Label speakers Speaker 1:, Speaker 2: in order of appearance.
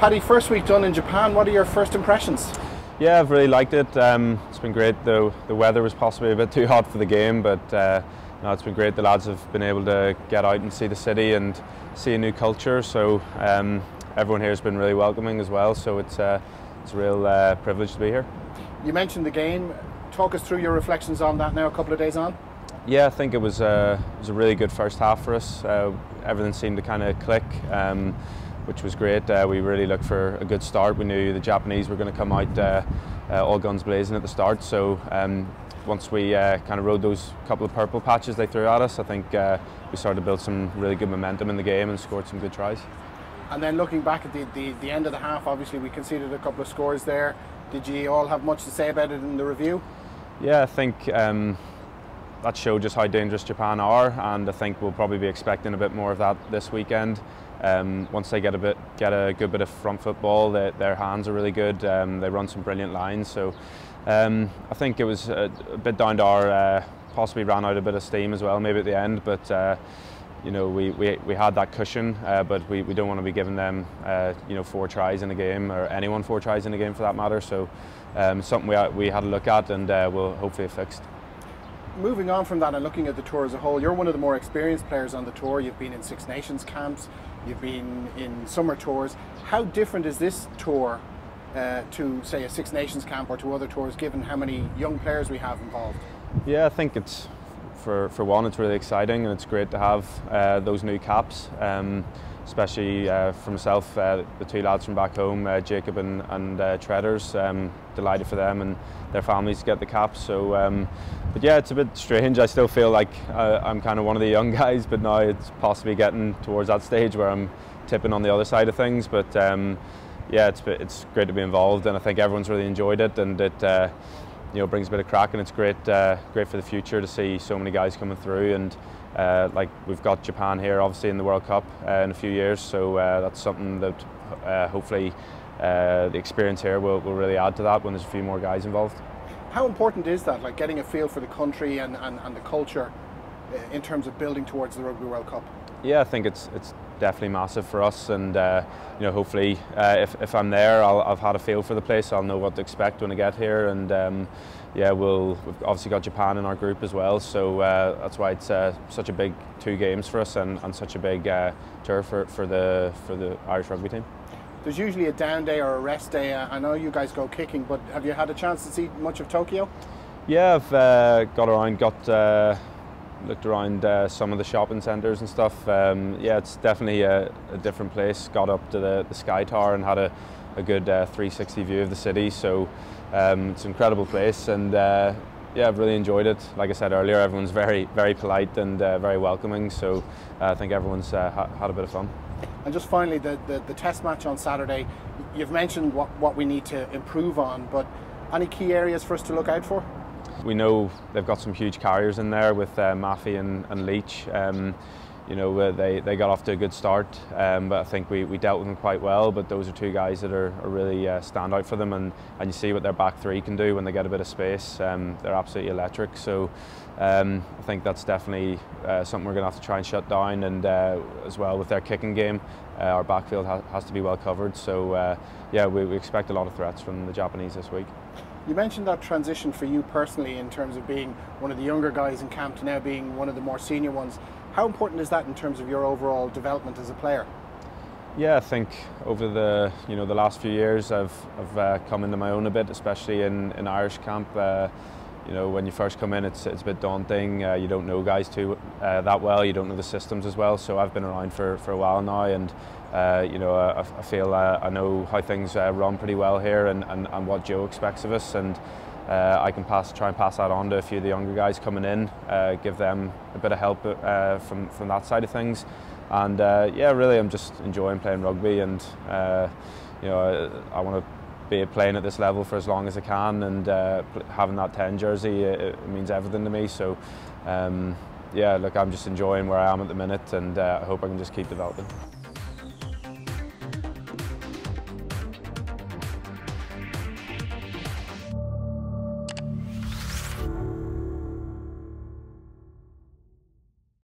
Speaker 1: Paddy, first week done in Japan, what are your first impressions?
Speaker 2: Yeah, I've really liked it. It's been great. The weather was possibly a bit too hot for the game, but no, it's been great. The lads have been able to get out and see the city and see a new culture. So everyone here has been really welcoming as well. So it's a real privilege to be here.
Speaker 1: You mentioned the game. Talk us through your reflections on that now, a couple of days on.
Speaker 2: Yeah, I think it was a really good first half for us. Everything seemed to kind of click, which was great. We really looked for a good start. We knew the Japanese were going to come out all guns blazing at the start. So once we kind of rode those couple of purple patches they threw at us, I think we started to build some really good momentum in the game and scored some good tries.
Speaker 1: And then looking back at the end of the half, obviously we conceded a couple of scores there. Did you all have much to say about it in the review?
Speaker 2: Yeah, I think that showed just how dangerous Japan are, and I think we'll probably be expecting a bit more of that this weekend. Once they get a good bit of front football, their hands are really good. They run some brilliant lines, so I think it was a bit down to our possibly ran out a bit of steam as well, maybe at the end. But you know, we had that cushion, but we don't want to be giving them 4 tries in a game, or anyone 4 tries in a game for that matter. So something we had to look at, and we'll hopefully have fixed.
Speaker 1: Moving on from that and looking at the tour as a whole, you're one of the more experienced players on the tour. You've been in Six Nations camps, you've been in summer tours. How different is this tour to, say, a Six Nations camp or to other tours, given how many young players we have involved?
Speaker 2: Yeah, I think it's, for one, it's really exciting, and it's great to have those new caps. Especially for myself, the 2 lads from back home, Jacob and Treaders, delighted for them and their families to get the caps. So, but yeah, it's a bit strange. I still feel like I'm kind of one of the young guys, but now it's possibly getting towards that stage where I'm tipping on the other side of things. But yeah, it's great to be involved, and I think everyone's really enjoyed it, and it brings a bit of crack, and it's great for the future to see so many guys coming through. And like, we've got Japan here obviously in the World Cup in a few years, so that's something that hopefully the experience here will really add to that when there's a few more guys involved.
Speaker 1: How important is that, like getting a feel for the country and the culture in terms of building towards the Rugby World Cup? Yeah,
Speaker 2: I think it's definitely massive for us, and hopefully if I'm there, I've had a feel for the place. I'll know what to expect when I get here, and yeah, we've obviously got Japan in our group as well, so that's why it's such a big 2 games for us, and such a big tour for the Irish rugby team.
Speaker 1: There's usually a down day or a rest day. I know you guys go kicking, but have you had a chance to see much of Tokyo?
Speaker 2: Yeah, I've looked around some of the shopping centres and stuff. Yeah, it's definitely a different place. Got up to the Sky Tower and had a good 360 view of the city. So it's an incredible place, and yeah, I've really enjoyed it. Like I said earlier, everyone's very, very polite and very welcoming. So I think everyone's had a bit of fun.
Speaker 1: And just finally, the test match on Saturday, you've mentioned what we need to improve on, but any key areas for us to look out for?
Speaker 2: We know they've got some huge carriers in there with Maffey and Leach. They got off to a good start, but I think we dealt with them quite well. But those are 2 guys that are really stand out for them, and you see what their back 3 can do when they get a bit of space. They're absolutely electric. So I think that's definitely something we're going to have to try and shut down, and as well with their kicking game, our backfield has to be well covered. So yeah, we expect a lot of threats from the Japanese this week.
Speaker 1: You mentioned that transition for you personally in terms of being one of the younger guys in camp to now being one of the more senior ones. How important is that in terms of your overall development as a player?
Speaker 2: Yeah, I think over the last few years I've come into my own a bit, especially in Irish camp. When you first come in, it's a bit daunting. You don't know guys too that well. You don't know the systems as well. So I've been around for a while now, and I feel I know how things run pretty well here, and what Joe expects of us, and I can try and pass that on to a few of the younger guys coming in, give them a bit of help from that side of things. And yeah, really, I'm just enjoying playing rugby, and I want to be playing at this level for as long as I can, and having that 10 jersey, it means everything to me. So yeah, look, I'm just enjoying where I am at the minute, and I hope I can just keep developing.